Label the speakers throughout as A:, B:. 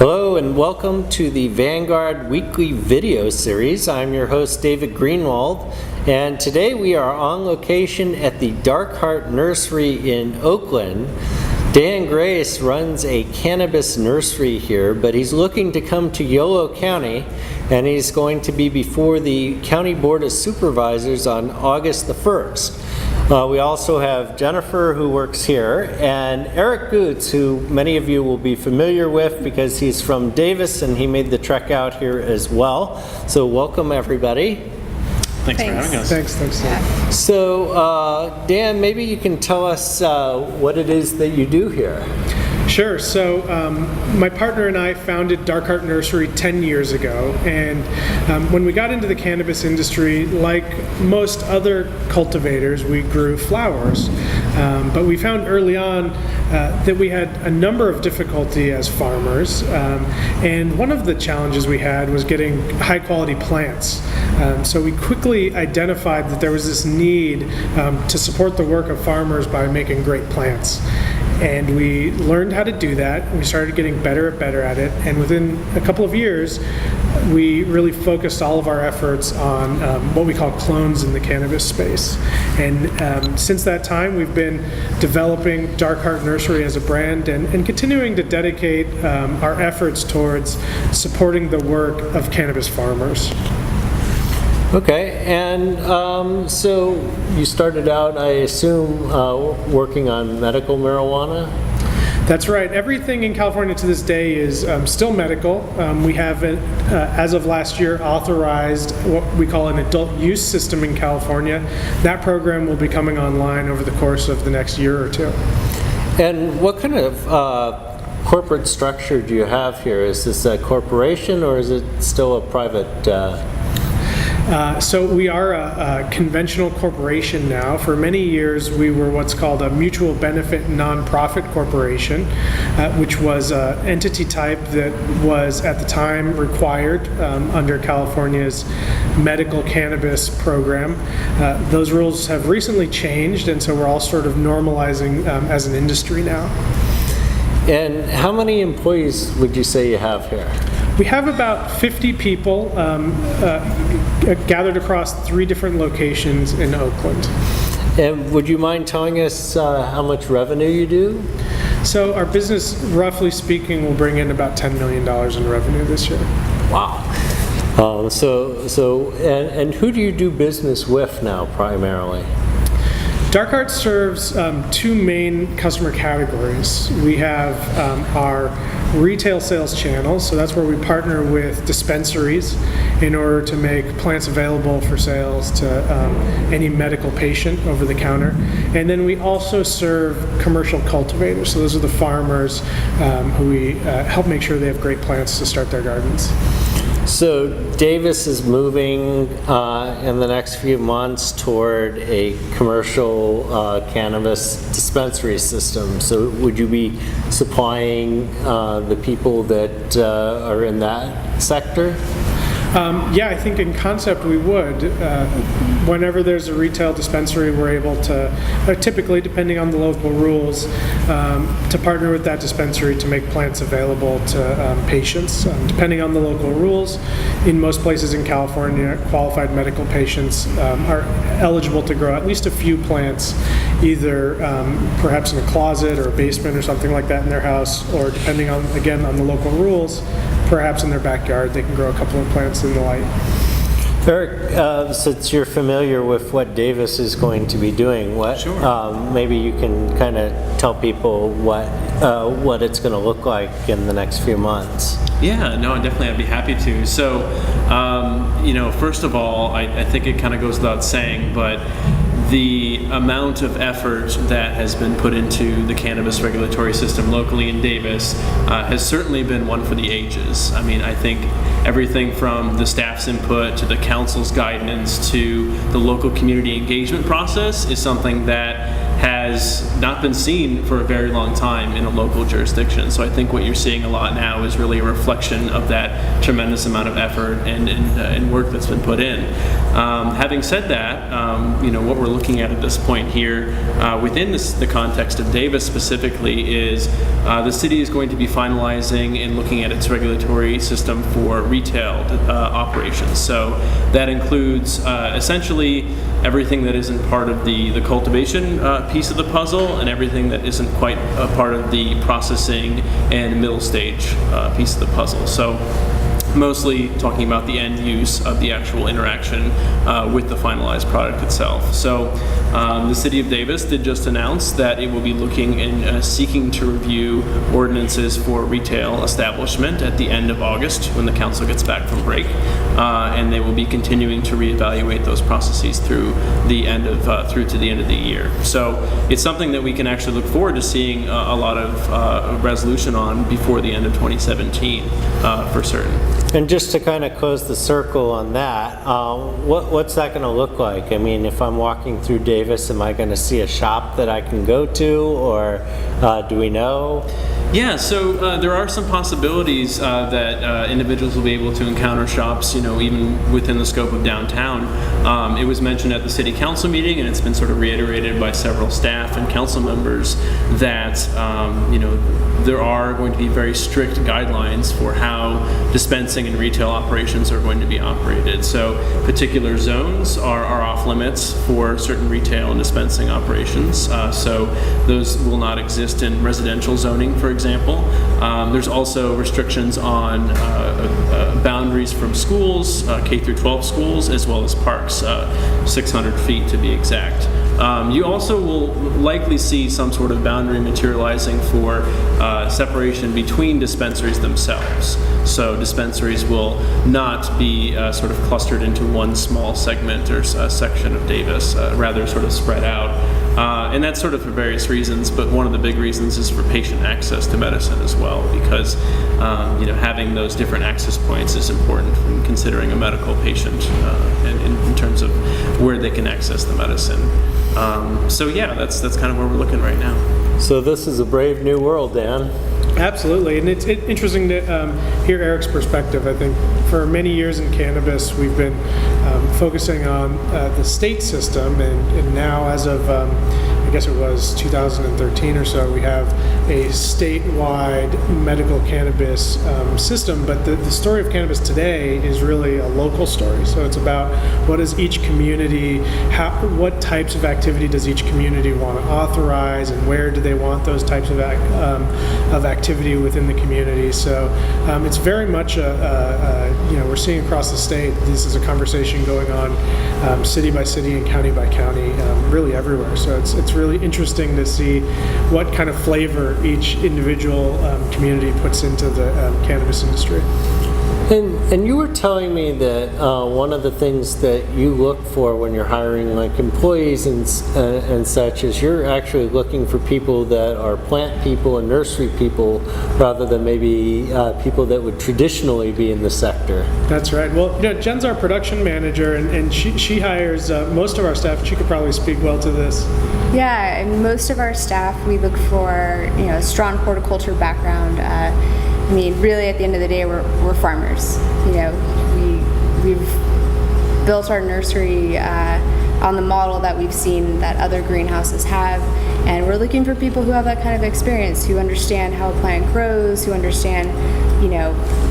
A: Hello and welcome to the Vanguard weekly video series. I'm your host David Greenwald, and today we are on location at the Dark Heart Nursery in Oakland. Dan Grace runs a cannabis nursery here, but he's looking to come to Yolo County, and he's going to be before the County Board of Supervisors on August the 1st. We also have Jennifer, who works here, and Eric Goots, who many of you will be familiar with because he's from Davis and he made the trek out here as well. So welcome everybody.
B: Thanks for having us.
C: Thanks. Yeah.
A: So Dan, maybe you can tell us what it is that you do here.
C: Sure. So my partner and I founded Dark Heart Nursery 10 years ago, and when we got into the cannabis industry, like most other cultivators, we grew flowers. But we found early on that we had a number of difficulty as farmers, and one of the challenges we had was getting high quality plants. So we quickly identified that there was this need to support the work of farmers by making great plants. And we learned how to do that. We started getting better at it. And within a couple of years, we really focused all of our efforts on what we call clones in the cannabis space. And since that time, we've been developing Dark Heart Nursery as a brand and continuing to dedicate our efforts towards supporting the work of cannabis farmers.
A: Okay, and so you started out, I assume, working on medical marijuana?
C: That's right. Everything in California to this day is still medical. We have, as of last year, authorized what we call an adult use system in California. That program will be coming online over the course of the next year or two.
A: And what kind of corporate structure do you have here? Is this a corporation or is it still a private?
C: So we are a conventional corporation now. For many years, we were what's called a mutual benefit nonprofit corporation, which was an entity type that was at the time required under California's medical cannabis program. Those rules have recently changed, and so we're all sort of normalizing as an industry now.
A: And how many employees would you say you have here?
C: We have about 50 people gathered across 3 different locations in Oakland.
A: And would you mind telling us how much revenue you do?
C: So our business, roughly speaking, will bring in about $10 million in revenue this year.
A: Wow. And who do you do business with now primarily?
C: Dark Heart serves 2 main customer categories. We have our retail sales channels, so that's where we partner with dispensaries in order to make plants available for sales to any medical patient over the counter. And then we also serve commercial cultivators, so those are the farmers who we help make sure they have great plants to start their gardens.
A: So Davis is moving in the next few months toward a commercial cannabis dispensary system. So would you be supplying the people that are in that sector?
C: Yeah, I think in concept we would. Whenever there's a retail dispensary, we're able to, typically depending on the local rules, to partner with that dispensary to make plants available to patients. Depending on the local rules, in most places in California, qualified medical patients are eligible to grow at least a few plants, either perhaps in a closet or a basement or something like that in their house, or depending on, again, on the local rules, perhaps in their backyard they can grow a couple of plants in the light.
A: Eric, since you're familiar with what Davis is going to be doing, maybe you can kind of tell people what it's going to look like in the next few months.
B: Yeah, no, definitely, I'd be happy to. So, first of all, I think it kind of goes without saying, but the amount of effort that has been put into the cannabis regulatory system locally in Davis has certainly been one for the ages. I mean, I think everything from the staff's input to the council's guidance to the local community engagement process is something that has not been seen for a very long time in a local jurisdiction. So I think what you're seeing a lot now is really a reflection of that tremendous amount of effort and work that's been put in. Having said that, what we're looking at this point here within the context of Davis specifically is the city is going to be finalizing and looking at its regulatory system for retail operations. So that includes essentially everything that isn't part of the cultivation piece of the puzzle and everything that isn't quite a part of the processing and middle stage piece of the puzzle. So mostly talking about the end use of the actual interaction with the finalized product itself. So the City of Davis did just announce that it will be looking and seeking to review ordinances for retail establishment at the end of August when the council gets back from break, and they will be continuing to reevaluate those processes through to the end of the year. So it's something that we can actually look forward to seeing a lot of resolution on before the end of 2017 for certain.
A: And just to kind of close the circle on that, what's that going to look like? I mean, if I'm walking through Davis, am I going to see a shop that I can go to, or do we know?
B: Yeah, so there are some possibilities that individuals will be able to encounter shops, even within the scope of downtown. It was mentioned at the city council meeting, and it's been sort of reiterated by several staff and council members that, there are going to be very strict guidelines for how dispensing and retail operations are going to be operated. So particular zones are off limits for certain retail and dispensing operations. So those will not exist in residential zoning, for example. There's also restrictions on boundaries from schools, K through 12 schools, as well as parks, 600 feet to be exact. You also will likely see some sort of boundary materializing for separation between dispensaries themselves. So dispensaries will not be sort of clustered into one small segment or section of Davis, rather sort of spread out. And that's sort of for various reasons, but one of the big reasons is for patient access to medicine as well, because having those different access points is important when considering a medical patient in terms of where they can access the medicine. So yeah, that's kind of where we're looking right now.
A: So this is a brave new world, Dan.
C: Absolutely, and it's interesting to hear Eric's perspective. I think for many years in cannabis, we've been focusing on the state system, and now as of I guess it was 2013 or so, we have a statewide medical cannabis system, but the story of cannabis today is really a local story. So it's about what does each community, what types of activity does each community want to authorize, and where do they want those types of activity within the community. So it's very much we're seeing across the state, this is a conversation going on city by city and county by county, really everywhere. So it's really interesting to see what kind of flavor each individual community puts into the cannabis industry.
A: And you were telling me that one of the things that you look for when you're hiring like employees and such is you're actually looking for people that are plant people and nursery people rather than maybe people that would traditionally be in the sector.
C: That's right. Well, Jen's our production manager, and she hires most of our staff. She could probably speak well to this.
D: Yeah, and most of our staff, we look for a strong horticulture background. Really, at the end of the day, we're farmers. We've built our nursery on the model that we've seen that other greenhouses have, and we're looking for people who have that kind of experience, who understand how a plant grows, who understand,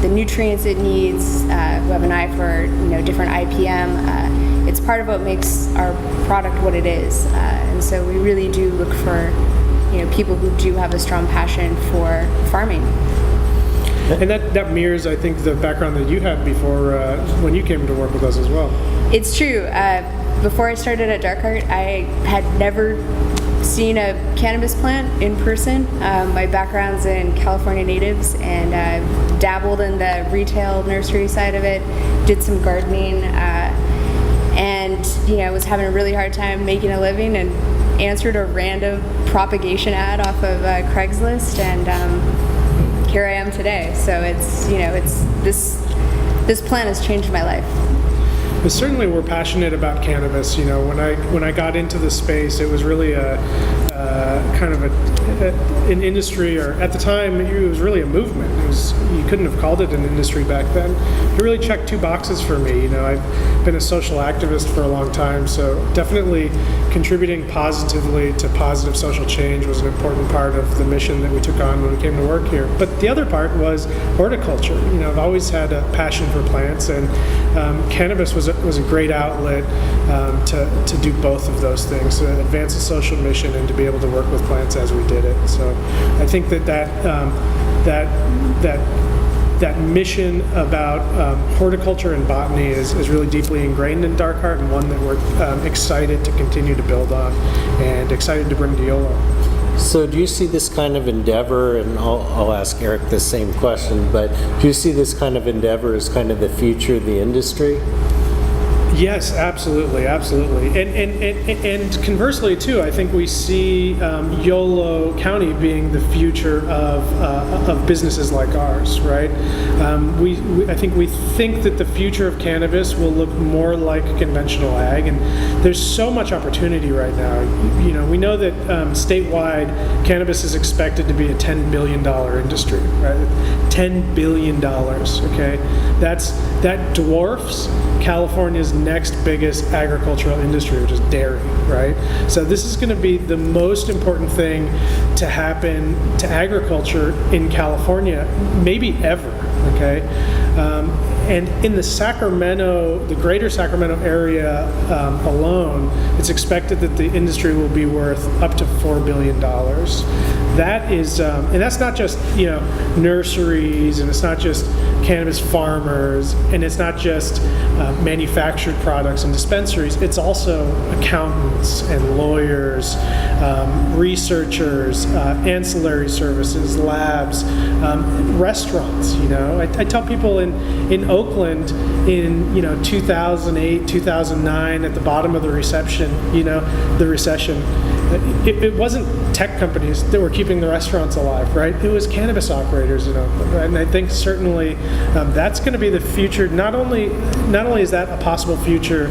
D: the nutrients it needs, who have an eye for, different IPM. It's part of what makes our product what it is, and so we really do look for, people who do have a strong passion for farming.
C: And that mirrors, I think, the background that you had before when you came to work with us as well.
D: It's true. Before I started at Dark Heart, I had never seen a cannabis plant in person. My background's in California natives, and I've dabbled in the retail nursery side of it, did some gardening, and was having a really hard time making a living, and answered a random propagation ad off of Craigslist, and here I am today. So it's this plant has changed my life.
C: But certainly we're passionate about cannabis. When I got into the space, it was really a kind of an industry, or at the time it was really a movement. You couldn't have called it an industry back then. It really checked two boxes for me. I've been a social activist for a long time, so definitely contributing positively to positive social change was an important part of the mission that we took on when we came to work here. But the other part was horticulture. I've always had a passion for plants, and cannabis was a great outlet to do both of those things, to advance a social mission and to be able to work with plants as we did it. So I think that mission about horticulture and botany is really deeply ingrained in Dark Heart, and one that we're excited to continue to build on and excited to bring to Yolo.
A: So do you see this kind of endeavor, and I'll ask Eric the same question, but do you see this kind of endeavor as kind of the future of the industry?
C: Yes, absolutely. And conversely too, I think we see Yolo County being the future of businesses like ours, right? I think we think that the future of cannabis will look more like conventional ag, and there's so much opportunity right now. We know that statewide cannabis is expected to be a $10 billion industry, right? $10 billion. Okay, that dwarfs California's next biggest agricultural industry, which is dairy, right? So this is going to be the most important thing to happen to agriculture in California, maybe ever, okay? And in the greater Sacramento area alone, it's expected that the industry will be worth up to $4 billion. That is, and that's not just nurseries, and it's not just cannabis farmers, and it's not just manufactured products and dispensaries. It's also accountants and lawyers, researchers, ancillary services, labs, restaurants. I tell people in Oakland in 2008, 2009, at the bottom of the recession, it wasn't tech companies that were keeping the restaurants alive, right? It was cannabis operators in Oakland, right? And I think certainly that's going to be the future. Not only is that a possible future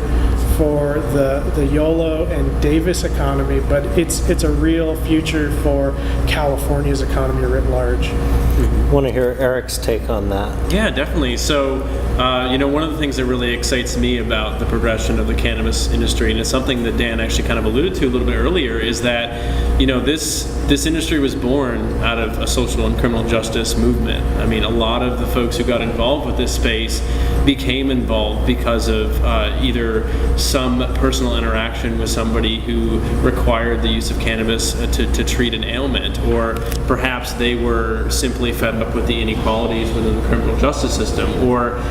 C: for the Yolo and Davis economy, but it's a real future for California's economy writ large.
A: I want to hear Eric's take on that.
B: Yeah, definitely. So, one of the things that really excites me about the progression of the cannabis industry, and it's something that Dan actually kind of alluded to a little bit earlier, is that, this industry was born out of a social and criminal justice movement. I mean, a lot of the folks who got involved with this space became involved because of either some personal interaction with somebody who required the use of cannabis to treat an ailment, or perhaps they were simply fed up with the inequalities within the criminal justice system, or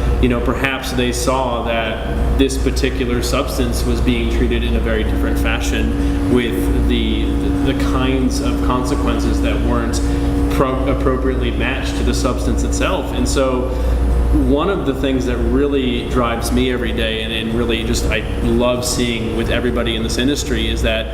B: perhaps they saw that this particular substance was being treated in a very different fashion, with the kinds of consequences that weren't appropriately matched to the substance itself. And so one of the things that really drives me every day, and really just I love seeing with everybody in this industry, is that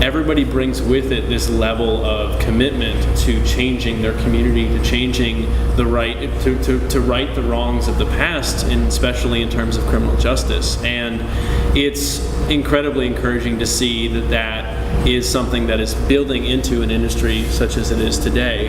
B: everybody brings with it this level of commitment to changing their community, to changing the right, to right the wrongs of the past, and especially in terms of criminal justice. And it's incredibly encouraging to see that is something that is building into an industry such as it is today,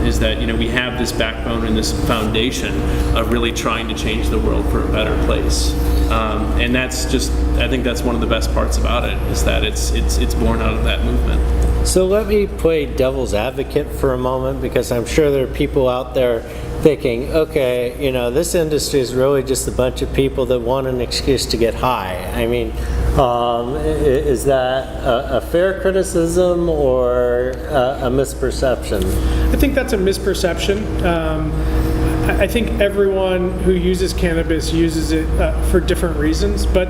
B: is that we have this backbone and this foundation of really trying to change the world for a better place. And that's just, I think that's one of the best parts about it, is that it's born out of that movement.
A: So let me play devil's advocate for a moment, because I'm sure there are people out there thinking, okay, this industry is really just a bunch of people that want an excuse to get high. I mean, is that a fair criticism or a misperception?
C: I think that's a misperception. I think everyone who uses cannabis uses it for different reasons, but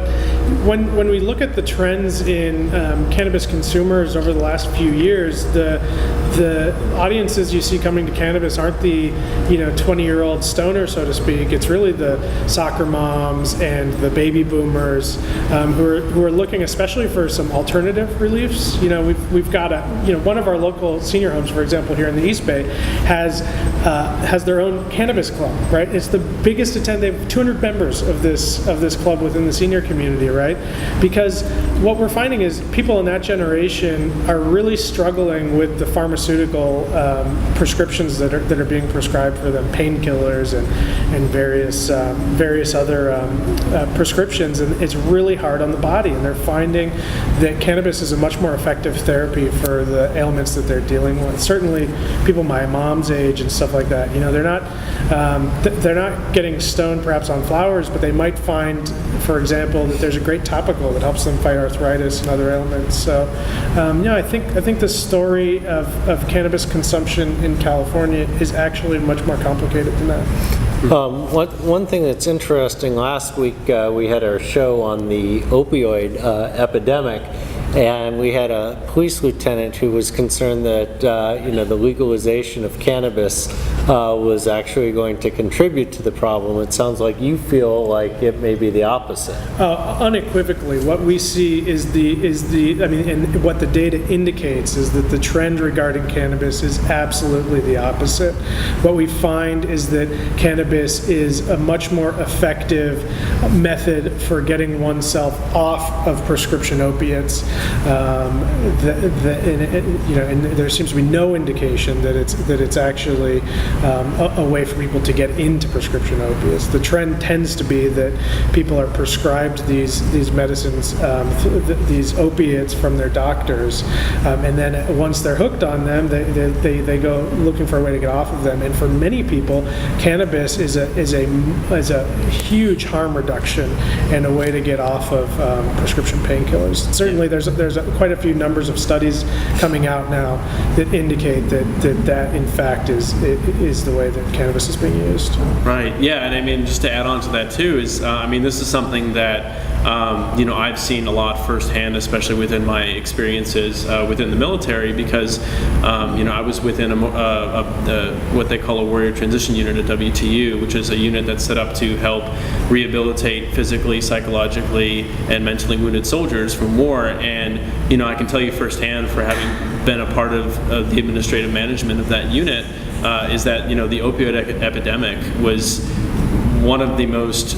C: when we look at the trends in cannabis consumers over the last few years, the audiences you see coming to cannabis aren't the 20-year-old stoner, so to speak. It's really the soccer moms and the baby boomers who are looking especially for some alternative reliefs. We've got one of our local senior homes, for example, here in the East Bay has their own cannabis Cannabis Club, right? It's the biggest they have 200 members of this club within the senior community, right? Because what we're finding is people in that generation are really struggling with the pharmaceutical prescriptions that are being prescribed for them, painkillers and various other prescriptions, and it's really hard on the body. And they're finding that cannabis is a much more effective therapy for the ailments that they're dealing with. Certainly, people my mom's age and stuff like that, they're not getting stoned perhaps on flowers, but they might find, for example, that there's a great topical that helps them fight arthritis and other ailments. So, I think the story of cannabis consumption in California is actually much more complicated than that.
A: One thing that's interesting, last week we had our show on the opioid epidemic, and we had a police lieutenant who was concerned that the legalization of cannabis was actually going to contribute to the problem. It sounds like you feel like it may be the opposite.
C: Unequivocally, what we see is and what the data indicates is that the trend regarding cannabis is absolutely the opposite. What we find is that cannabis is a much more effective method for getting oneself off of prescription opiates. And there seems to be no indication that it's actually a way for people to get into prescription opiates. The trend tends to be that people are prescribed these medicines, these opiates from their doctors, and then once they're hooked on them, they go looking for a way to get off of them. And for many people, cannabis is a huge harm reduction and a way to get off of prescription painkillers. Certainly, there's quite a few numbers of studies coming out now that indicate that in fact is the way that cannabis is being used.
B: Right. Yeah, and I mean, just to add on to that too is, this is something that I've seen a lot firsthand, especially within my experiences within the military, because I was within what they call a warrior transition unit, a WTU, which is a unit that's set up to help rehabilitate physically, psychologically, and mentally wounded soldiers from war. And I can tell you firsthand, for having been a part of the administrative management of that unit, is that the opioid epidemic was one of the most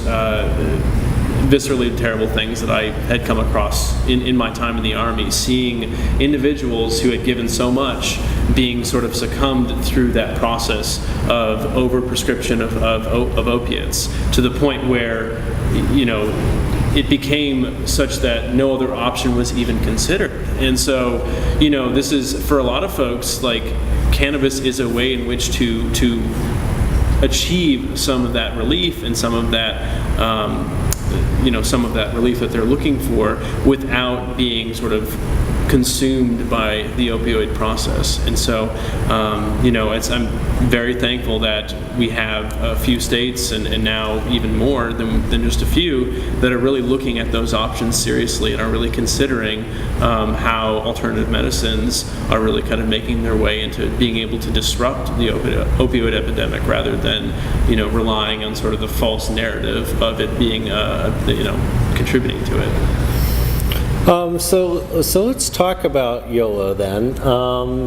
B: viscerally terrible things that I had come across in my time in the Army, seeing individuals who had given so much being sort of succumbed through that process of overprescription of opiates, to the point where it became such that no other option was even considered. And so this is, for a lot of folks, like, cannabis is a way in which to achieve some of that relief and some of that relief that they're looking for, without being sort of consumed by the opioid process. And so, I'm very thankful that we have a few states, and now even more than just a few, that are really looking at those options seriously and are really considering how alternative medicines are really kind of making their way into being able to disrupt the opioid epidemic, rather than relying on sort of the false narrative of it being contributing to it.
A: So let's talk about Yolo then.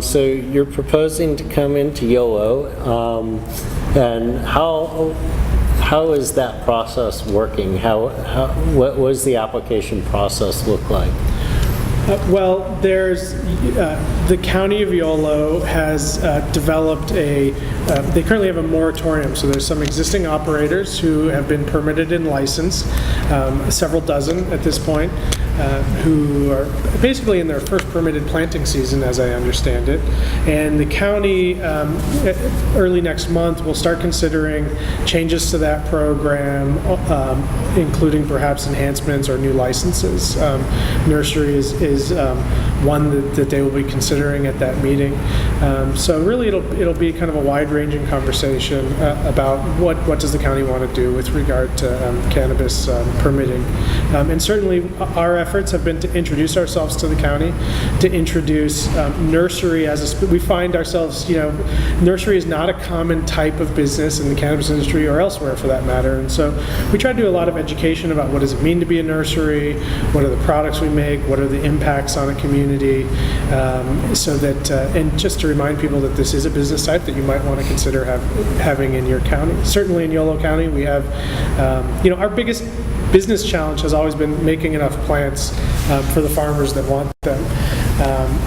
A: So you're proposing to come into Yolo, and how is that process working? What does the application process look like?
C: Well, there's the County of Yolo has developed they currently have a moratorium. So there's some existing operators who have been permitted and licensed, several dozen at this point, who are basically in their first permitted planting season, as I understand it. And the county, early next month, will start considering changes to that program, including perhaps enhancements or new licenses. Nursery is one that they will be considering at that meeting. So really, it'll be kind of a wide-ranging conversation about what does the county want to do with regard to cannabis permitting. And certainly, our efforts have been to introduce ourselves to the county, to introduce nursery as we find ourselves, nursery is not a common type of business in the cannabis industry or elsewhere for that matter. And so we try to do a lot of education about what does it mean to be a nursery, what are the products we make, what are the impacts on a community. community, so that, and just to remind people that this is a business type that you might want to consider having in your county. Certainly in Yolo County, we have, our biggest business challenge has always been making enough plants for the farmers that want them.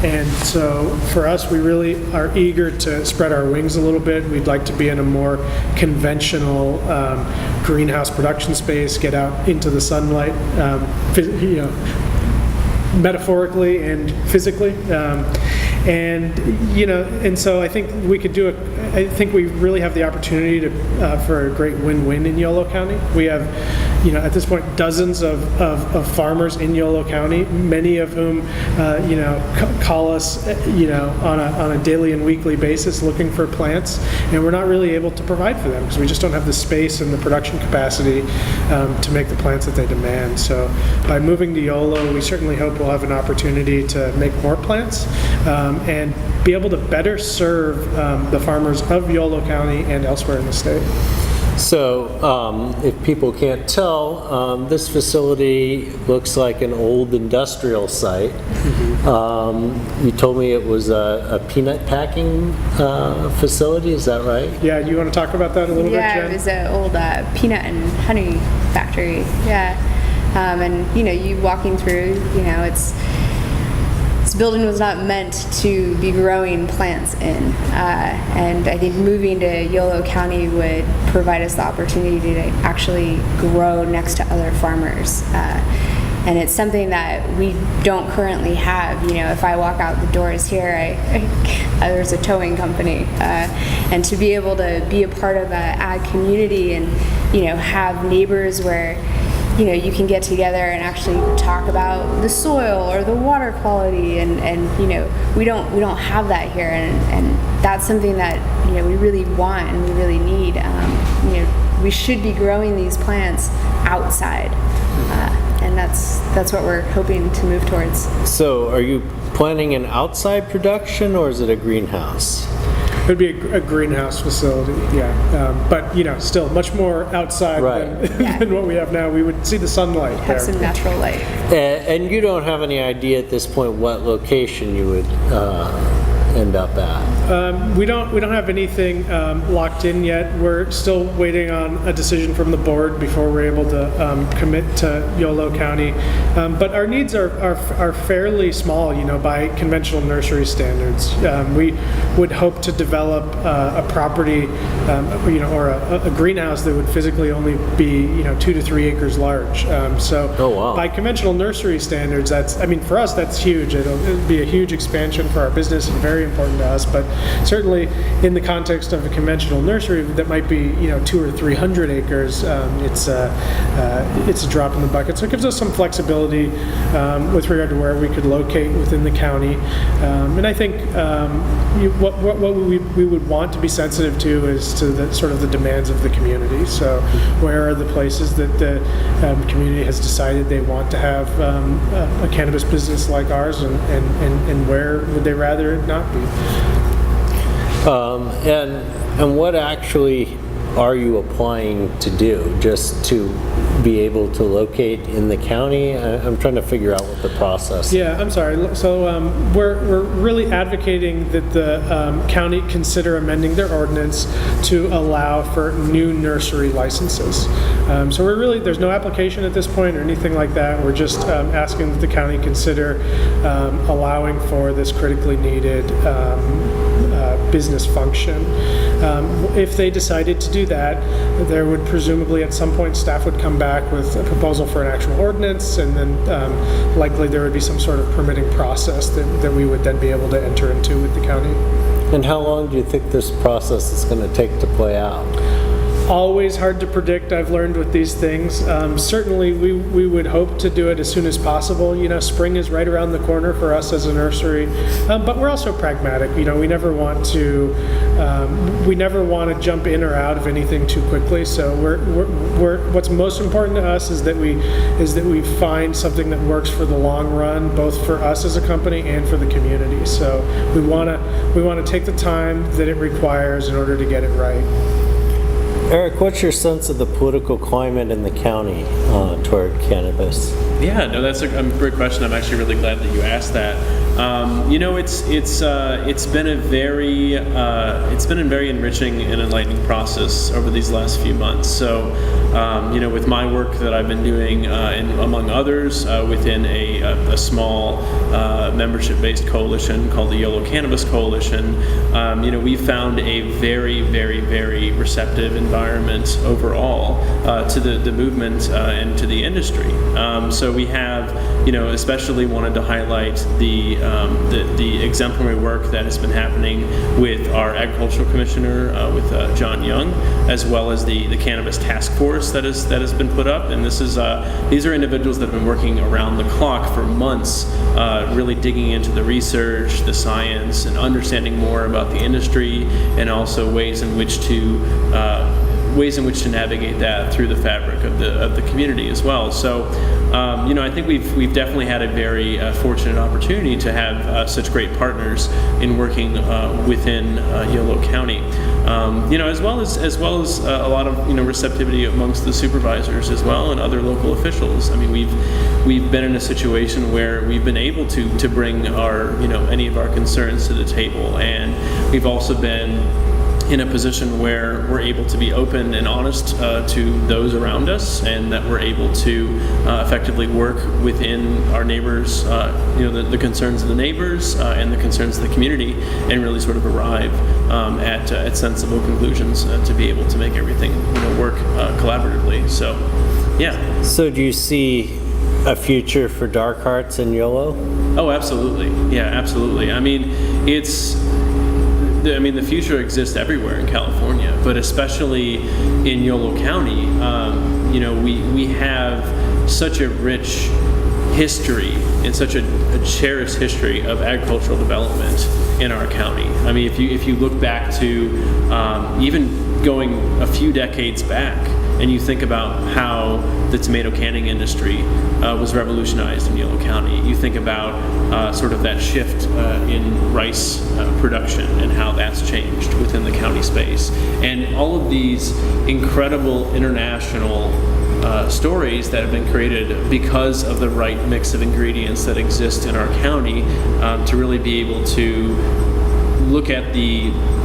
C: And so for us, we really are eager to spread our wings a little bit. We'd like to be in a more conventional greenhouse production space, get out into the sunlight, metaphorically and physically. And so I think we could do I think we really have the opportunity for a great win-win in Yolo County. We have, at this point, dozens of farmers in Yolo County, many of whom, call us, on a daily and weekly basis looking for plants, and we're not really able to provide for them because we just don't have the space and the production capacity to make the plants that they demand. So by moving to Yolo, we certainly hope we'll have an opportunity to make more plants and be able to better serve the farmers of Yolo County and elsewhere in the state.
A: So, if people can't tell, this facility looks like an old industrial site. You told me it was a peanut packing facility, is that right?
C: Yeah, you want to talk about that a little bit, Jen?
D: Yeah, it was an old peanut and honey factory. Yeah, and you walking through, this building was not meant to be growing plants in, and I think moving to Yolo County would provide us the opportunity to actually grow next to other farmers. And it's something that we don't currently have. If I walk out the doors here, there's a towing company, and to be able to be a part of an ag community and have neighbors where you can get together and actually talk about the soil or the water quality, and we don't have that here, and that's something that we really want and we really need. We should be growing these plants outside, and that's what we're hoping to move towards.
A: So are you planning an outside production or is it a greenhouse?
C: It would be a greenhouse facility, yeah. But still much more outside than what we have now. We would see the sunlight
D: have some natural light.
A: And you don't have any idea at this point what location you would end up at?
C: We don't have anything locked in yet. We're still waiting on a decision from the board before we're able to commit to Yolo County. But our needs are fairly small, by conventional nursery standards. We would hope to develop a property, or a greenhouse that would physically only be 2 to 3 acres large. By conventional nursery standards, for us that's huge. It'll be a huge expansion for our business and very important to us. But certainly in the context of a conventional nursery that might be 200 or 300 acres, it's a drop in the bucket. So it gives us some flexibility with regard to where we could locate within the county. And I think what we would want to be sensitive to is to the sort of the demands of the community. So where are the places that the community has decided they want to have a cannabis business like ours, and where would they rather it not be?
A: And what actually are you applying to do? Just to be able to locate in the county? I'm trying to figure out what the process is.
C: Yeah, I'm sorry. So we're really advocating that the county consider amending their ordinance to allow for new nursery licenses. So there's no application at this point or anything like that. We're just asking that the county consider allowing for this critically needed business function. If they decided to do that, there would presumably at some point staff would come back with a proposal for an actual ordinance, and then likely there would be some sort of permitting process that we would then be able to enter into with the county.
A: And how long do you think this process is going to take to play out?
C: Always hard to predict, I've learned with these things. Certainly we would hope to do it as soon as possible. Spring is right around the corner for us as a nursery, but we're also pragmatic. We never want to jump in or out of anything too quickly. So what's most important to us is that we find something that works for the long run, both for us as a company and for the community. So we want to take the time that it requires in order to get it right.
A: Eric, what's your sense of the political climate in the county toward cannabis?
B: Yeah, no, that's a great question. I'm actually really glad that you asked that. It's been a very enriching and enlightening process over these last few months. So, with my work that I've been doing, and among others, within a small membership-based coalition called the Yolo Cannabis Coalition, we found a very, very, very receptive environment overall to the movement and to the industry. So we have, especially wanted to highlight the exemplary work that has been happening with our agricultural commissioner, with John Young, as well as the cannabis task force that has been put up. And these are individuals that have been working around the clock for months, really digging into the research, the science, and understanding more about the industry, and also ways in which to navigate that through the fabric of the community as well. So, I think we've definitely had a very fortunate opportunity to have such great partners in working within Yolo County. As well as a lot of receptivity amongst the supervisors as well and other local officials. I mean, we've been in a situation where we've been able to bring our any of our concerns to the table, and we've also been in a position where we're able to be open and honest to those around us, and that we're able to effectively work within our neighbors, the concerns of the neighbors and the concerns of the community, and really sort of arrive at sensible conclusions to be able to make everything work collaboratively. So, yeah. So
A: do you see a future for Dark Hearts in Yolo?
B: Oh, absolutely. Yeah, absolutely. I mean, the future exists everywhere in California, but especially in Yolo County. We have such a rich history and such a cherished history of agricultural development in our county. I mean, if you look back to even going a few decades back, and you think about how the tomato canning industry was revolutionized in Yolo County. You think about sort of that shift in rice production and how that's changed within the county space. And all of these incredible international stories that have been created because of the right mix of ingredients that exist in our county, to really be able to look at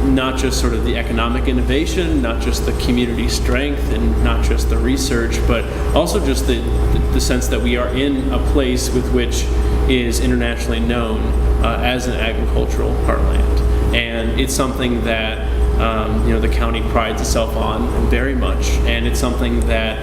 B: not just sort of the economic innovation, not just the community strength, and not just the research, but also just the sense that we are in a place with which is internationally known as an agricultural heartland. And it's something that the county prides itself on very much, and it's something that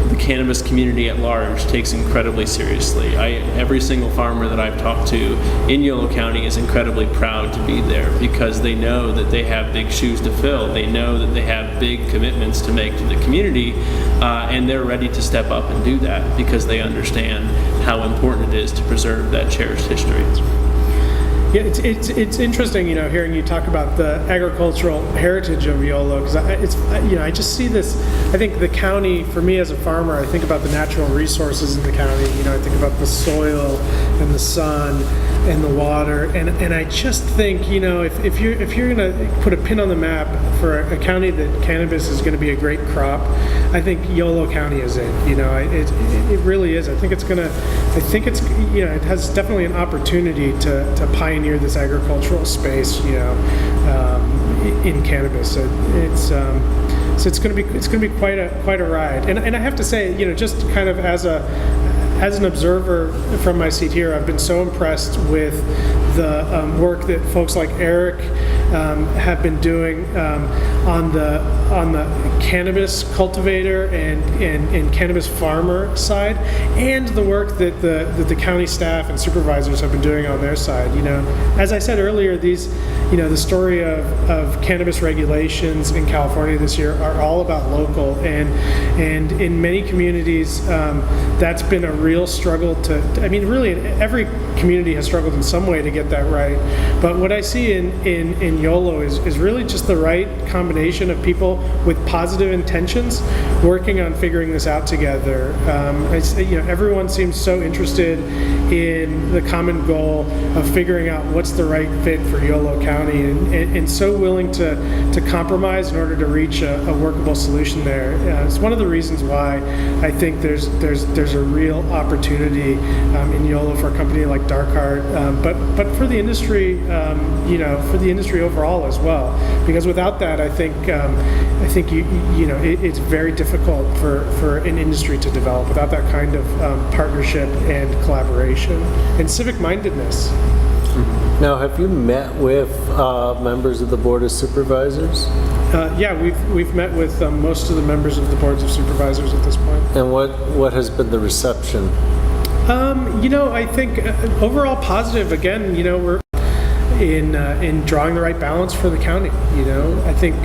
B: the cannabis community at large takes incredibly seriously. Every single farmer that I've talked to in Yolo County is incredibly proud to be there, because they know that they have big shoes to fill. They know that they have big commitments to make to the community, and they're ready to step up and do that because they understand how important it is to preserve that cherished history.
C: Yeah, it's interesting, hearing you talk about the agricultural heritage of Yolo, because I just see this. I think the county, for me as a farmer, I think about the natural resources in the county. I think about the soil and the sun and the water, and I just think, if you're going to put a pin on the map for a county that cannabis is going to be a great crop, I think Yolo County is it. It really is. I think it has definitely an opportunity to pioneer this agricultural space, in cannabis. So it's going to be quite a ride. And I have to say, just kind of as an observer from my seat here, I've been so impressed with the work that folks like Eric have been doing on the cannabis cultivator and cannabis farmer side, and the work that the county staff and supervisors have been doing on their side. As I said earlier, the story of cannabis regulations in California this year are all about local, and in many communities that's been a real struggle I mean, really, every community has struggled in some way to get that right. But what I see in Yolo is really just the right combination of people with positive intentions working on figuring this out together. Everyone seems so interested in the common goal of figuring out what's the right fit for Yolo County, and so willing to compromise in order to reach a workable solution there. It's one of the reasons why I think there's a real opportunity in Yolo for a company like Dark Heart, but for the industry, for the industry overall as well. Because without that, I think it's very difficult for an industry to develop without that kind of partnership and collaboration and civic mindedness.
A: Now, have you met with members of the Board of Supervisors?
C: Yeah, we've met with most of the members of the boards of supervisors at this point.
A: And what has been the reception?
C: I think overall positive. Again, we're in drawing the right balance for the county. I think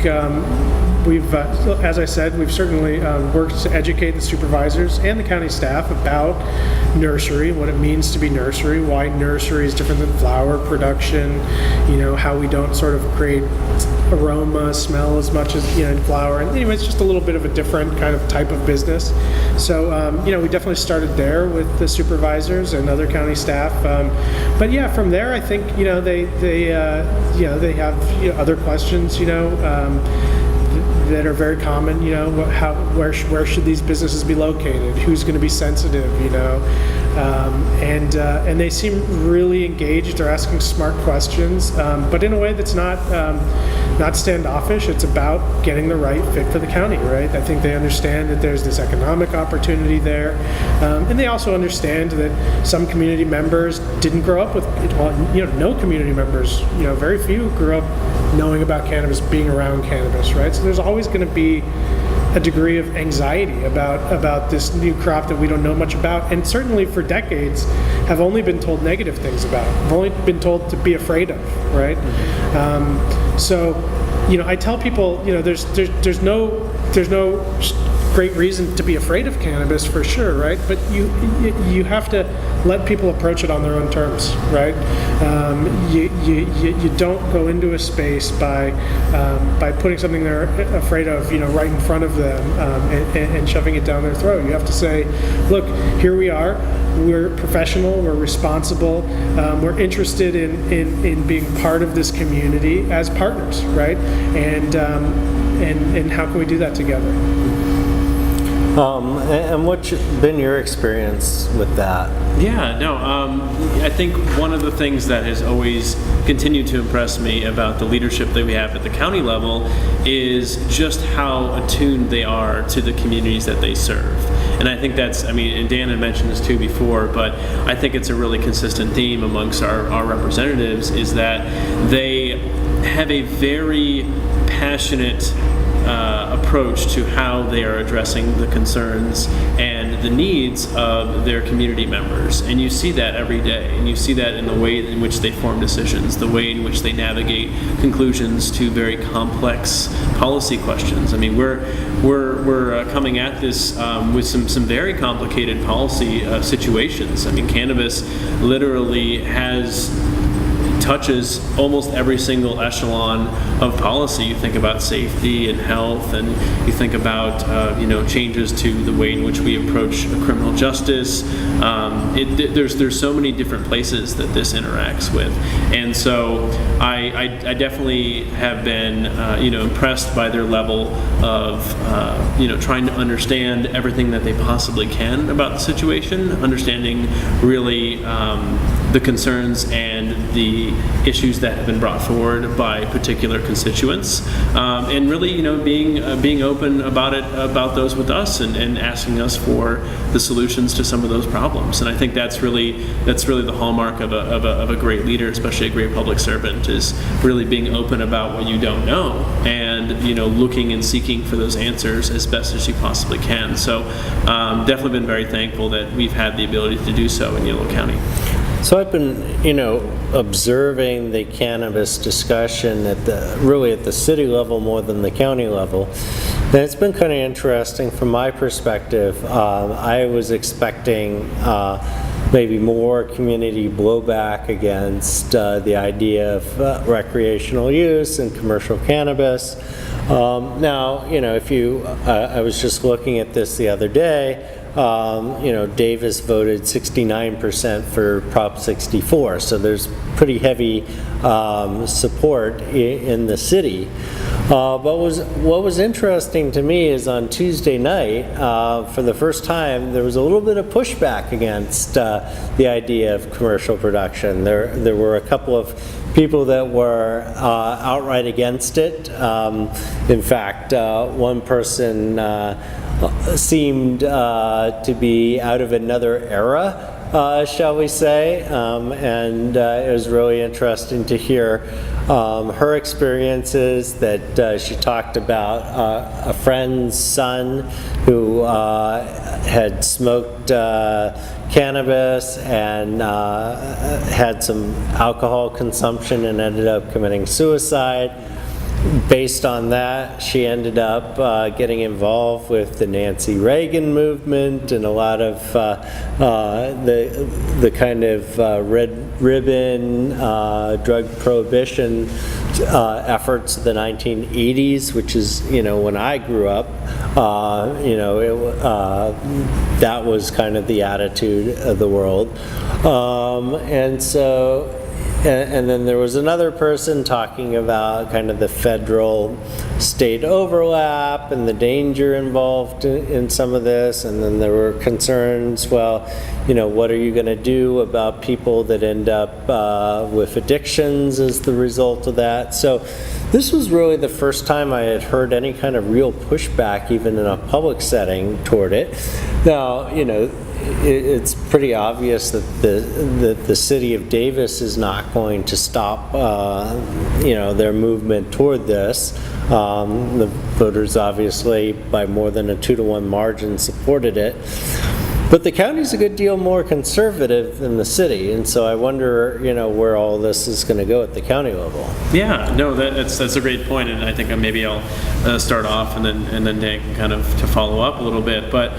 C: we've, as I said, we've certainly worked to educate the supervisors and the county staff about nursery, what it means to be nursery, why nursery is different than flower production, how we don't sort of create aroma, smell as much as in flower. And anyway, it's just a little bit of a different kind of type of business. So we definitely started there with the supervisors and other county staff. But yeah, from there, I think they have other questions. That are very common. Where should these businesses be located? Who's going to be sensitive? And they seem really engaged. They're asking smart questions, but in a way that's not standoffish. It's about getting the right fit for the county, right? I think they understand that there's this economic opportunity there, and they also understand that some community members didn't grow up with it. Well, no community members. Very few grew up knowing about cannabis, being around cannabis, right? So there's always going to be a degree of anxiety about this new crop that we don't know much about, and certainly for decades have only been told negative things about, have only been told to be afraid of, right? So I tell people, there's no great reason to be afraid of cannabis for sure, right? But you have to let people approach it on their own terms, right? You don't go into a space by putting something they're afraid of, right in front of them, and shoving it down their throat. You have to say, look, here we are. We're professional. We're responsible. We're interested in being part of this community as partners, right? And how can we do that together?
A: And what's been your experience with that?
B: Yeah, no, I think one of the things that has always continued to impress me about the leadership that we have at the county level is just how attuned they are to the communities that they serve. And I think that's, and Dan had mentioned this too before, but I think it's a really consistent theme amongst our representatives is that they have a very passionate approach to how they are addressing the concerns and the needs of their community members. And you see that every day, and you see that in the way in which they form decisions, the way in which they navigate conclusions to very complex policy questions. We're coming at this with some very complicated policy situations. Cannabis literally touches almost every single echelon of policy. You think about safety and health, and you think about changes to the way in which we approach criminal justice. There's so many different places that this interacts with, and so I definitely have been impressed by their level of trying to understand everything that they possibly can about the situation, understanding really the concerns and the issues that have been brought forward by particular constituents, and really, being open about those with us and asking us for the solutions to some of those problems. And I think that's really the hallmark of a great leader, especially a great public servant, is really being open about what you don't know and looking and seeking for those answers as best as you possibly can. So definitely been very thankful that we've had the ability to do so in Yolo County.
A: So I've been, observing the cannabis discussion at the city level more than the county level. And it's been kind of interesting from my perspective. I was expecting maybe more community blowback against the idea of recreational use and commercial cannabis. Now, if you, I was just looking at this the other day. Davis voted 69% for Prop 64, so there's pretty heavy support in the city. But what was interesting to me is on Tuesday night, for the first time, there was a little bit of pushback against the idea of commercial production. There were a couple of people that were outright against it. In fact, one person seemed to be out of another era, shall we say, and it was really interesting to hear her experiences. That she talked about a friend's son who had smoked cannabis and had some alcohol consumption and ended up committing suicide. Based on that, she ended up getting involved with the Nancy Reagan movement and a lot of the kind of red ribbon drug prohibition efforts of the 1980s, which is, when I grew up, that was kind of the attitude of the world. And then there was another person talking about kind of the federal state overlap and the danger involved in some of this. And then there were concerns, well, what are you going to do about people that end up with addictions as the result of that? So this was really the first time I had heard any kind of real pushback, even in a public setting, toward it. Now, it's pretty obvious that the city of Davis is not going to stop, their movement toward this. The voters obviously, by more than a 2-to-1 margin, supported it. But the county's a good deal more conservative than the city, and so I wonder, where all this is going to go at the county level.
B: Yeah, no, that's a great point, and I think maybe I'll start off, and then Dan can kind of to follow up a little bit. But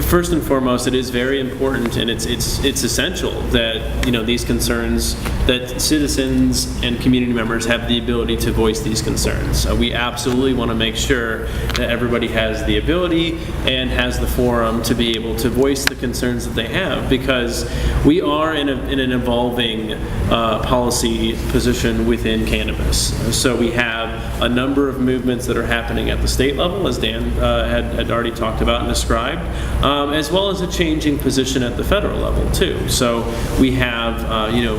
B: first and foremost, it is very important, and it's essential that these concerns, that citizens and community members have the ability to voice these concerns. We absolutely want to make sure that everybody has the ability and has the forum to be able to voice the concerns that they have, because we are in an evolving policy position within cannabis. So we have a number of movements that are happening at the state level, as Dan had already talked about and described, as well as a changing position at the federal level too. So we have,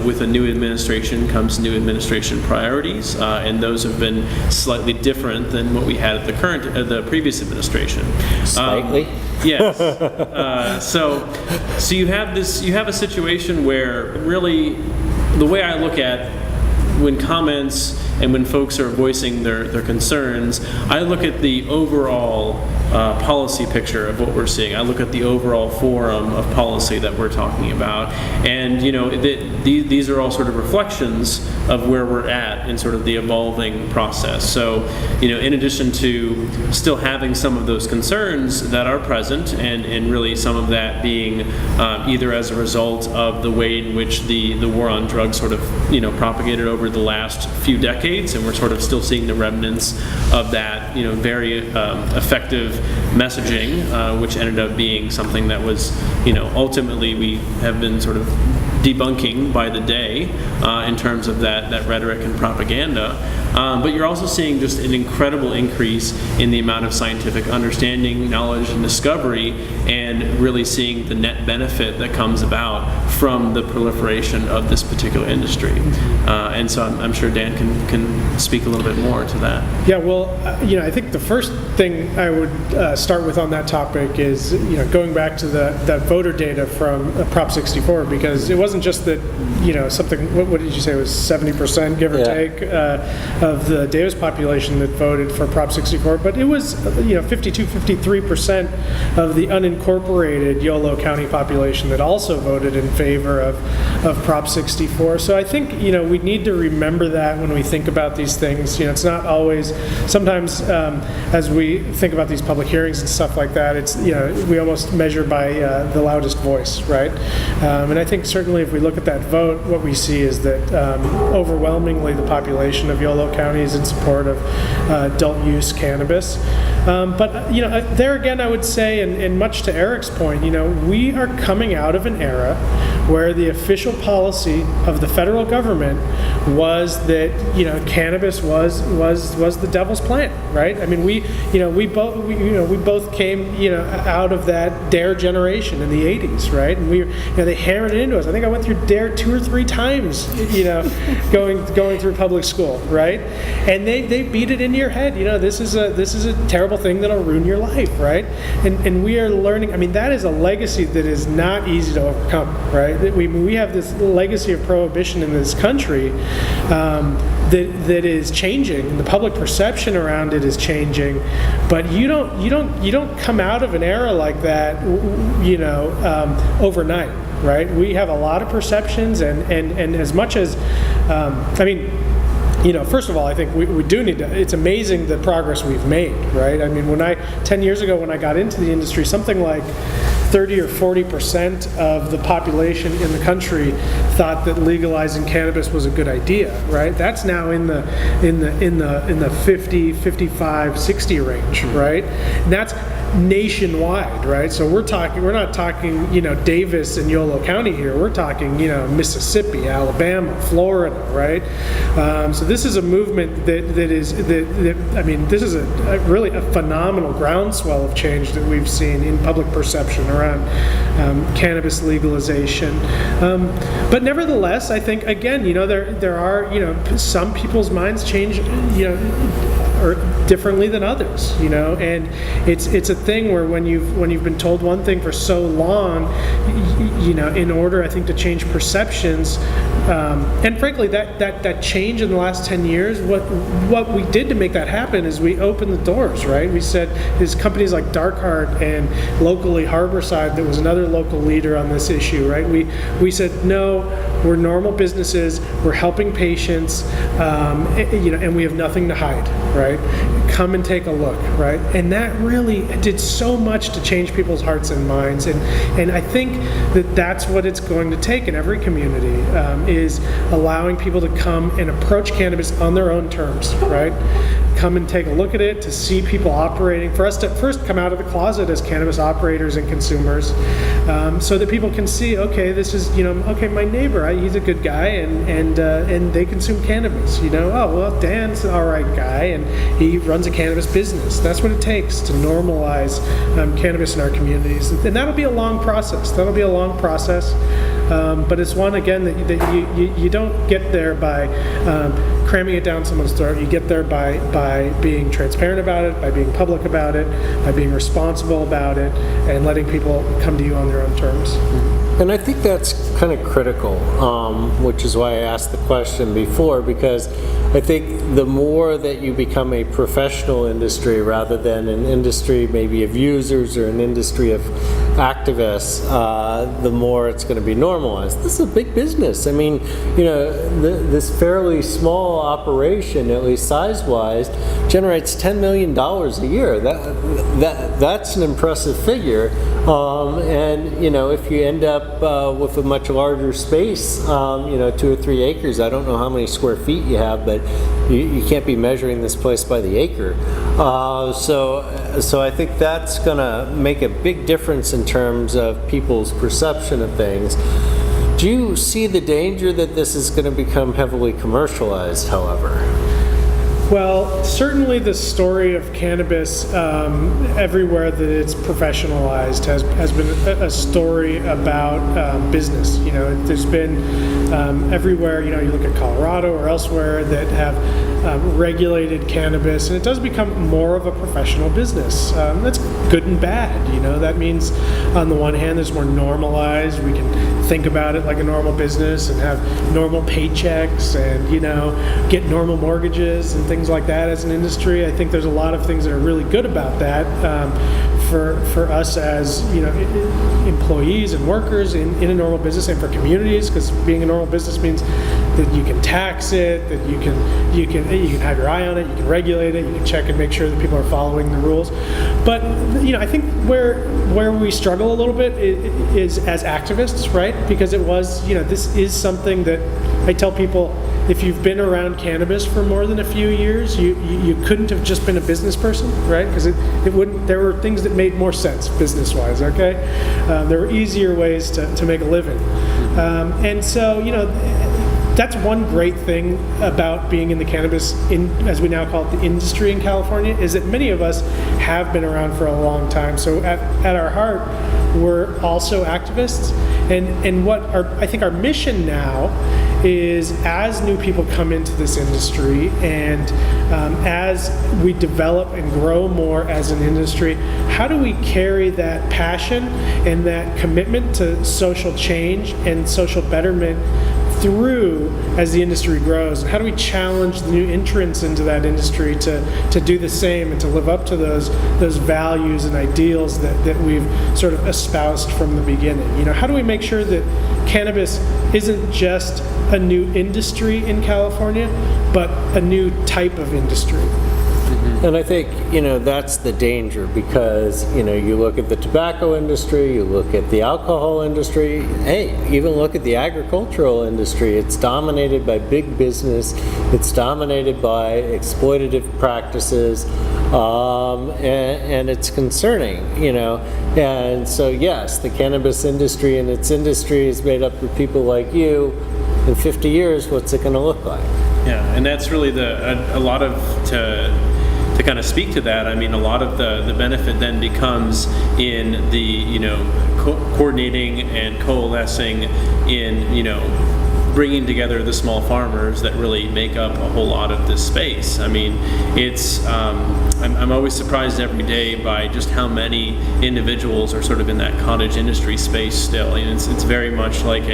B: with a new administration comes new administration priorities, and those have been slightly different than what we had at the previous administration.
A: Slightly.
B: Yes. So you have a situation where really the way I look at when comments and when folks are voicing their concerns, I look at the overall policy picture of what we're seeing. I look at the overall forum of policy that we're talking about, and these are all sort of reflections of where we're at in sort of the evolving process. So, in addition to still having some of those concerns that are present, and really some of that being either as a result of the way in which the war on drugs sort of propagated over the last few decades, and we're sort of still seeing the remnants of that very effective messaging, which ended up being something that was ultimately we have been sort of debunking by the day in terms of that rhetoric and propaganda. But you're also seeing just an incredible increase in the amount of scientific understanding, knowledge, and discovery, and really seeing the net benefit that comes about from the proliferation of this particular industry. And so I'm sure Dan can speak a little bit more to that.
C: Yeah, well, I think the first thing I would start with on that topic is, going back to that voter data from Prop 64, because it wasn't wasn't just that, something, what did you say, it was 70%, give or
A: Yeah.
C: take, of the Davis population that voted for Prop 64, but it was, 52, 53% of the unincorporated Yolo County population that also voted in favor of Prop 64. So I think, we need to remember that when we think about these things. It's not always, sometimes as we think about these public hearings and stuff like that, it's, we almost measure by the loudest voice, right? And I think certainly if we look at that vote, what we see is that overwhelmingly the population of Yolo County is in support of adult use cannabis. But there again, I would say, and much to Eric's point, we are coming out of an era where the official policy of the federal government was that cannabis was the devil's plant, right? I mean, we both came out of that DARE generation in the 80s, right? And they hammered it into us. I think I went through DARE 2 or 3 times, going through public school, right? And they beat it into your head. This is a terrible thing that'll ruin your life, right? And we are learning. I mean, that is a legacy that is not easy to overcome, right? We have this legacy of prohibition in this country that is changing. The public perception around it is changing, but you don't come out of an era like that, overnight, right? We have a lot of perceptions, and as much as, first of all, I think we do need to, it's amazing the progress we've made, right? I mean, 10 years ago when I got into the industry, something like 30 or 40% of the population in the country thought that legalizing cannabis was a good idea, right? That's now in the 50, 55, 60 range, right? And that's nationwide, right? So we're not talking, Davis and Yolo County here. We're talking, Mississippi, Alabama, Florida, right? So this is a movement that this is really a phenomenal groundswell of change that we've seen in public perception around cannabis legalization. But nevertheless, I think again, there are, some people's minds change, or differently than others, and it's a thing where when you've been told one thing for so long, in order, I think, to change perceptions, and frankly, that change in the last 10 years, what we did to make that happen is we opened the doors, right? We said, there's companies like Dark Heart and locally Harborside, that was another local leader on this issue, right? We said, no, we're normal businesses, we're helping patients, and we have nothing to hide, right? Come and take a look, right? And that really did so much to change people's hearts and minds, and I think that's what it's going to take in every community, is allowing people to come and approach cannabis on their own terms, right? Come and take a look at it, to see people operating, for us to first come out of the closet as cannabis operators and consumers, so that people can see, okay, this is, okay, my neighbor, he's a good guy, and they consume cannabis, oh, well, Dan's an all right guy, and he runs a cannabis business. That's what it takes to normalize cannabis in our communities, and that'll be a long process. But it's one, again, that you don't get there by cramming it down someone's throat. You get there by being transparent about it, by being public about it, by being responsible about it, and letting people come to you on their own terms.
A: And I think that's kind of critical, which is why I asked the question before, because I think the more that you become a professional industry rather than an industry maybe of users or an industry of activists, the more it's going to be normalized. This is a big business. I mean, this fairly small operation, at least size-wise, generates $10 million a year. That's an impressive figure. And if you end up with a much larger space, 2 or 3 acres, I don't know how many square feet you have, but you can't be measuring this place by the acre. So I think that's going to make a big difference in terms of people's perception of things. Do you see the danger that this is going to become heavily commercialized, however?
C: Well, certainly the story of cannabis everywhere that it's professionalized has been a story about business. You know, there's been everywhere, you know, you look at Colorado or elsewhere that have regulated cannabis, and it does become more of a professional business. That's good and bad. You know, that means on the one hand, there's more normalized. We can think about it like a normal business and have normal paychecks and, you know, get normal mortgages and things like that as an industry. I think there's a lot of things that are really good about that for us as, you know, employees and workers in a normal business, and for communities, because being a normal business means that you can tax it, that you can have your eye on it, you can regulate it, you can check and make sure that people are following the rules. But, you know, I think where we struggle a little bit is as activists, right? Because it was, you know, this is something that I tell people, if you've been around cannabis for more than a few years, you couldn't have just been a business person, right? Because it wouldn't. There were things that made more sense business-wise. Okay, there were easier ways to make a living, and so, you know, that's one great thing about being in the cannabis, as we now call it, the industry in California, is that many of us have been around for a long time. So at our heart, we're also activists, and what I think our mission now is, as new people come into this industry and as we develop and grow more as an industry, how do we carry that passion and that commitment to social change and social betterment through as the industry grows? And how do we challenge the new entrants into that industry to do the same and to live up to those values and ideals that we've sort of espoused from the beginning? You know, how do we make sure that cannabis isn't just a new industry in California, but a new type of industry?
A: And I think, you know, that's the danger, because, you know, you look at the tobacco industry, you look at the alcohol industry, hey, even look at the agricultural industry. It's dominated by big business, it's dominated by exploitative practices, and it's concerning, you know. And so, yes, the cannabis industry and its industry is made up of people like you. In 50 years, what's it going to look like?
B: Yeah, and that's really a lot of to kind of speak to that. I mean, a lot of the benefit then becomes in the, you know, coordinating and coalescing in, you know, bringing together the small farmers that really make up a whole lot of this space. I mean, it's I'm always surprised every day by just how many individuals are sort of in that cottage industry space still. And it's very much like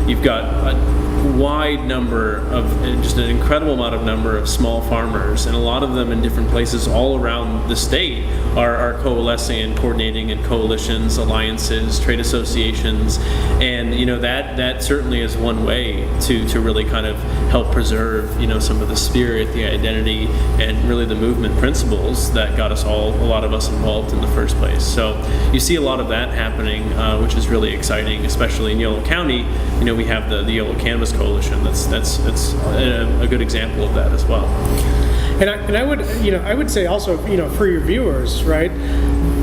B: you've got a wide number of, just an incredible amount of number of small farmers, and a lot of them in different places all around the state are coalescing and coordinating in coalitions, alliances, trade associations, and, you know, that certainly is one way to really kind of help preserve, you know, some of the spirit, the identity, and really the movement principles that got a lot of us involved in the first place. So you see a lot of that happening, which is really exciting, especially in Yolo County. You know, we have the Yolo Cannabis Coalition. That's a good example of that as well.
C: And I would say also, you know, for your viewers, right,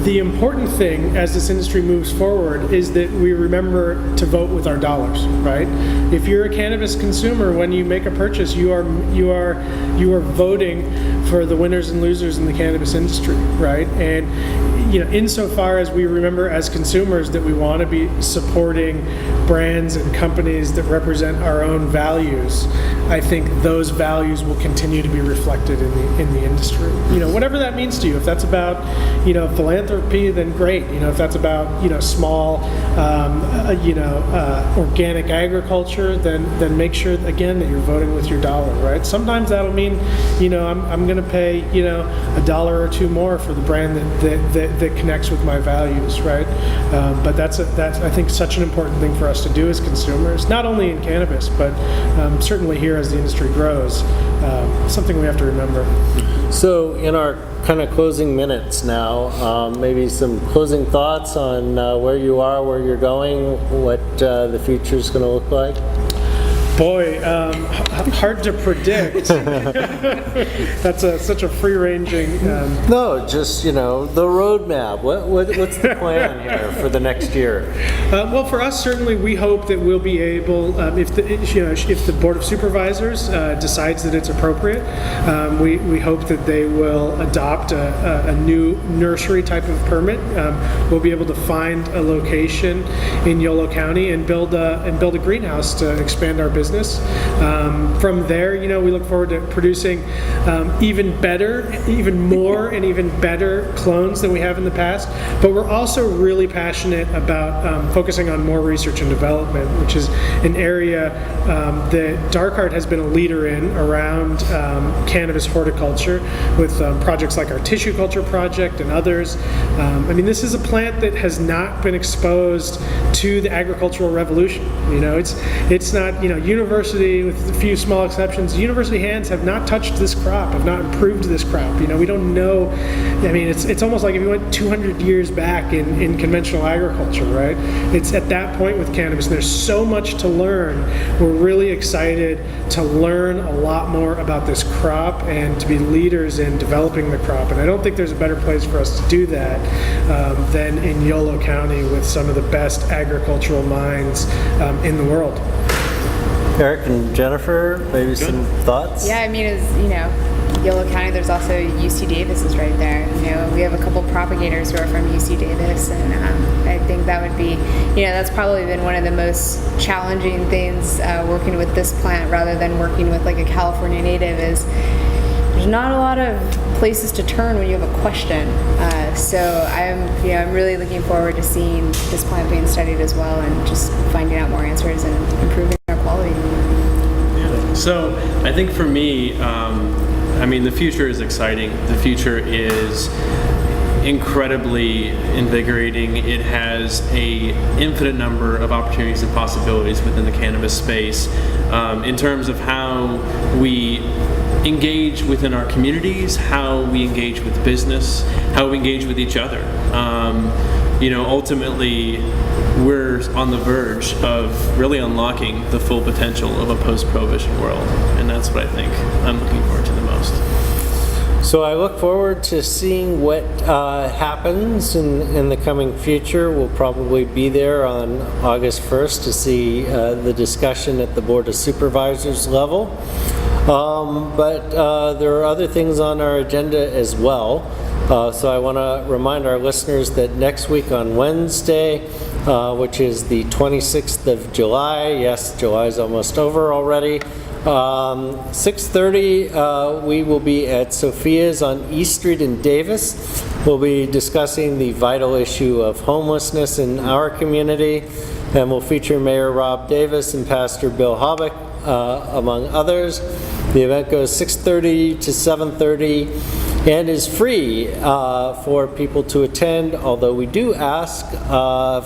C: the important thing as this industry moves forward is that we remember to vote with our dollars, right? If you're a cannabis consumer, when you make a purchase, you are voting for the winners and losers in the cannabis industry, right? And, you know, insofar as we remember as consumers that we want to be supporting brands and companies that represent our own values, I think those values will continue to be reflected in the industry. You know, whatever that means to you. If that's about, you know, philanthropy, then great. You know, if that's about, you know, small, organic agriculture, then make sure again that you're voting with your dollar, right? Sometimes that'll mean, you know, I'm going to pay, you know, $1 or $2 more for the brand that connects with my values, right? But that's I think such an important thing for us to do as consumers, not only in cannabis, but certainly here as the industry grows. Something we have to remember.
A: So in our kind of closing minutes now, maybe some closing thoughts on where you are, where you're going, what the future is going to look like?
C: Boy, hard to predict. That's such a free-ranging.
A: No, just, the roadmap. What's the plan here for the next year?
C: Well, for us, certainly, we hope that we'll be able, if the Board of Supervisors decides that it's appropriate, we hope that they will adopt a new nursery type of permit. We'll be able to find a location in Yolo County and build a greenhouse to expand our business. From there, we look forward to producing even more, and even better clones than we have in the past. But we're also really passionate about focusing on more research and development, which is an area that Dark Heart has been a leader in around cannabis horticulture with projects like our tissue culture project and others. This is a plant that has not been exposed to the agricultural revolution. It's not, university, with a few small exceptions, university hands have not touched this crop, have not improved this crop. We don't know. It's almost like if you went 200 years back in conventional agriculture, right? It's at that point with cannabis. There's so much to learn. We're really excited to learn a lot more about this crop and to be leaders in developing the crop. And I don't think there's a better place for us to do that than in Yolo County with some of the best agricultural minds in the world.
A: Eric and Jennifer, maybe some thoughts?
D: Yeah, Yolo County, there's also UC Davis is right there. We have a couple propagators who are from UC Davis, and I think that would be, that's probably been one of the most challenging things working with this plant rather than working with like a California native is there's not a lot of places to turn when you have a question. So I'm really looking forward to seeing this plant being studied as well and just finding out more answers and improving our quality.
B: Yeah. So I think for me, the future is exciting. The future is incredibly invigorating. It has a infinite number of opportunities and possibilities within the cannabis space in terms of how we engage within our communities, how we engage with business, how we engage with each other. Ultimately, we're on the verge of really unlocking the full potential of a post-prohibition world, and that's what I think I'm looking forward to the most.
A: So I look forward to seeing what happens in the coming future. We'll probably be there on August 1st to see the discussion at the Board of Supervisors level. But there are other things on our agenda as well. So I want to remind our listeners that next week on Wednesday, which is the 26th of July, yes, July is almost over already, 6:30 we will be at Sophia's on East Street in Davis. We'll be discussing the vital issue of homelessness in our community, and we'll feature Mayor Rob Davis and Pastor Bill Hobbick, among others. The event goes 6:30 to 7:30 and is free for people to attend, although we do ask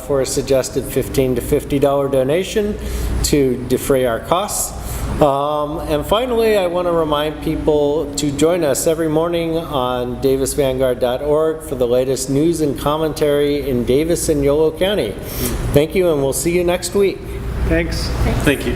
A: for a suggested $15 to $50 donation to defray our costs. And finally, I want to remind people to join us every morning on davisvanguard.org for the latest news and commentary in Davis and Yolo County. Thank you, and we'll see you next week.
C: Thanks.
B: Thank you.